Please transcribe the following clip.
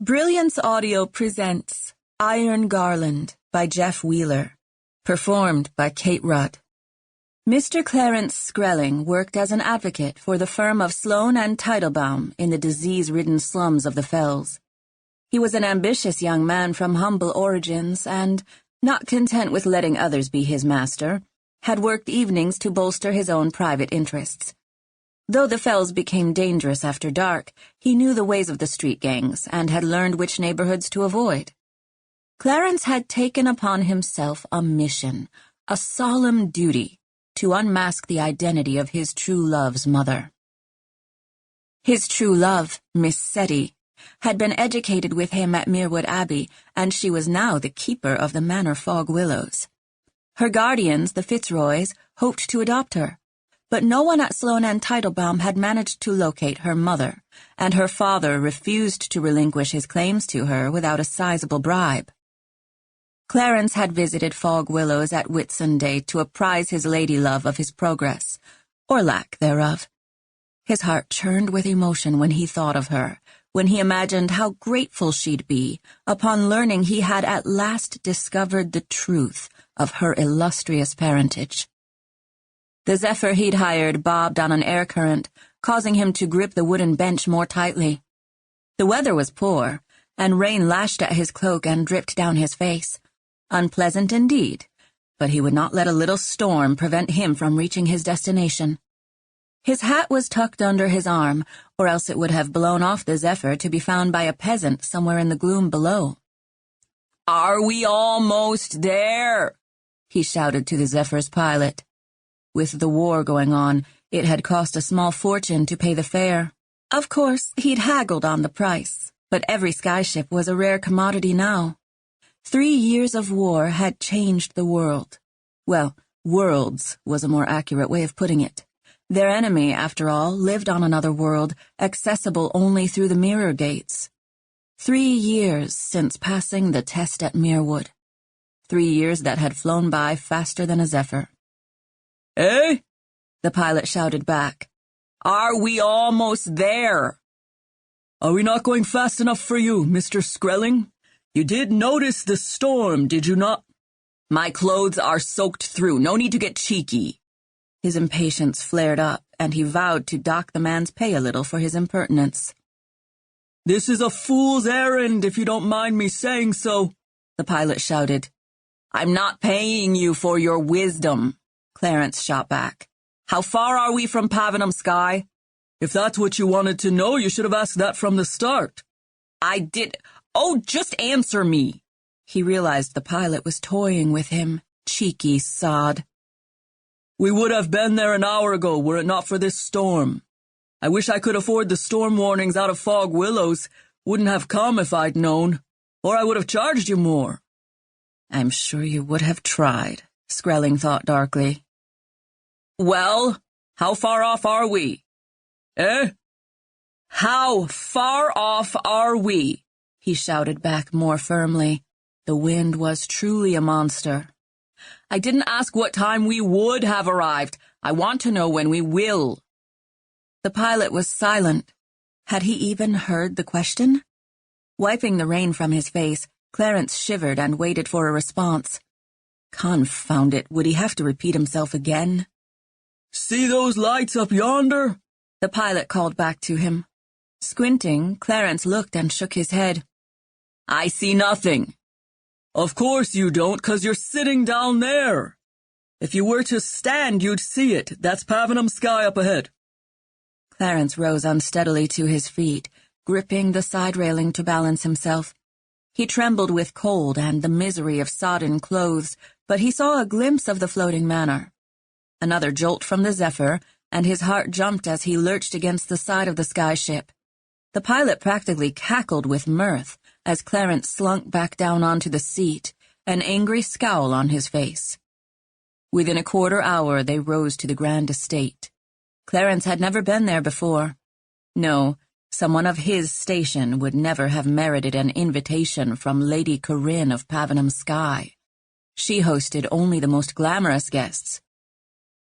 Brilliance Audio presents Iron Garland by Jeff Wheeler, performed by Kate Rudd. Mr. Clarence Skrelling worked as an advocate for the firm of Sloane and Teitelbaum in the disease-ridden slums of the Fells. He was an ambitious young man from humble origins and, not content with letting others be his master, had worked evenings to bolster his own private interests. Though the Fells became dangerous after dark, he knew the ways of the street gangs and had learned which neighborhoods to avoid. Clarence had taken upon himself a mission, a solemn duty, to unmask the identity of his true love's mother. His true love, Miss Cettie, had been educated with him at Merewood Abbey, and she was now the keeper of the manor Fog Willows. Her guardians, the Fitzroys, hoped to adopt her. But no one at Sloane and Teitelbaum had managed to locate her mother, and her father refused to relinquish his claims to her without a sizable bribe. Clarence had visited Fog Willows at Whitsunday to apprise his lady-love of his progress, or lack thereof. His heart churned with emotion when he thought of her, when he imagined how grateful she'd be upon learning he had at last discovered the truth of her illustrious parentage. The Zephyr he'd hired bobbed on an air current, causing him to grip the wooden bench more tightly. The weather was poor, and rain lashed at his cloak and dripped down his face. Unpleasant indeed, but he would not let a little storm prevent him from reaching his destination. His hat was tucked under his arm, or else it would have blown off the Zephyr to be found by a peasant somewhere in the gloom below. "Are we almost there?" he shouted to the Zephyr's pilot. With the war going on, it had cost a small fortune to pay the fare. Of course, he'd haggled on the price, but every skyship was a rare commodity now. 3 years of war had changed the world. Well, worlds was a more accurate way of putting it. Their enemy, after all, lived on another world, accessible only through the mirror gates. 3 years since passing the test at Merewood. 3 years that had flown by faster than a Zephyr. "Eh?" the pilot shouted back. "Are we almost there?" "Are we not going fast enough for you, Mr. Skrelling? You did notice the storm, did you not?" "My clothes are soaked through. No need to get cheeky." His impatience flared up, and he vowed to dock the man's pay a little for his impertinence. "This is a fool's errand, if you don't mind me saying so," the pilot shouted. "I'm not paying you for your wisdom," Clarence shot back. "How far are we from Pavenham Sky?" "If that's what you wanted to know, you should have asked that from the start." "I did. Oh, just answer me." He realized the pilot was toying with him. Cheeky sod. "We would have been there an hour ago were it not for this storm. I wish I could afford the storm warnings out of Fog Willows. Wouldn't have come if I'd known, or I would have charged you more." "I'm sure you would have tried," Skrelling thought darkly. "Well, how far off are we?" "Eh?" "How far off are we?" he shouted back more firmly. The wind was truly a monster. "I didn't ask what time we would have arrived. I want to know when we will." The pilot was silent. Had he even heard the question? Wiping the rain from his face, Clarence shivered and waited for a response. Confound it, would he have to repeat himself again? "See those lights up yonder?" the pilot called back to him. Squinting, Clarence looked and shook his head. "I see nothing." "Of course you don't, 'cause you're sitting down there. If you were to stand, you'd see it. That's Pavenham Sky up ahead." Clarence rose unsteadily to his feet, gripping the side railing to balance himself. He trembled with cold and the misery of sodden clothes, but he saw a glimpse of the floating manor. Another jolt from the Zephyr, and his heart jumped as he lurched against the side of the skyship. The pilot practically cackled with mirth as Clarence slunk back down onto the seat, an angry scowl on his face. Within a quarter hour they rose to the grand estate. Clarence had never been there before. No, someone of his station would never have merited an invitation from Lady Corinne of Pavenham Sky. She hosted only the most glamorous guests,